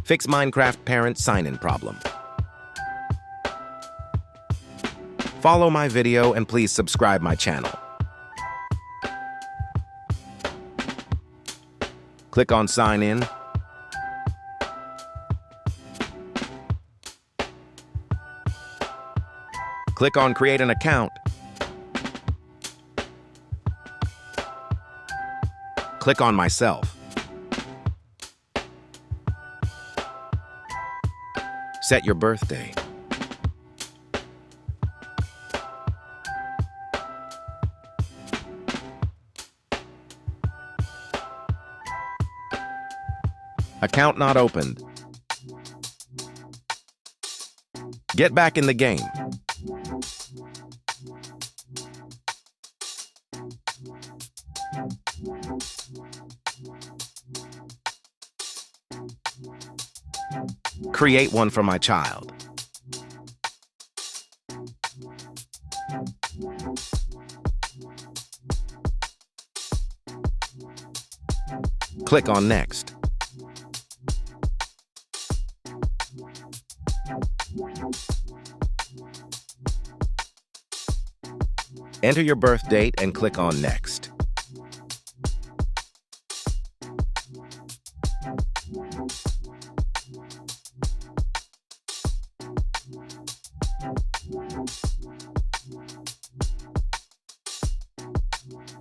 Fix Minecraft parent sign-in problem. Follow my video and please subscribe my channel. Click on Sign In. Click on Create an account. Click on Myself. Set your birthday. Account not opened. Get back in the game. Create one for my child. Click on Next. Enter your birth date and click on Next.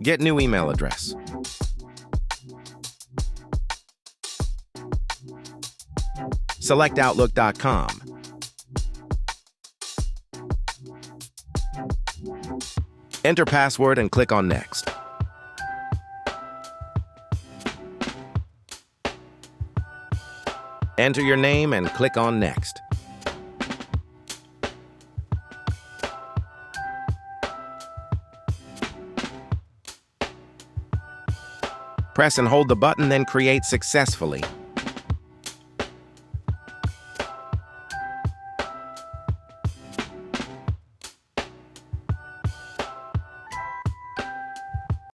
Get new email address. Select Outlook.com. Enter password and click on Next. Enter your name and click on Next. Press and hold the button, then create successfully.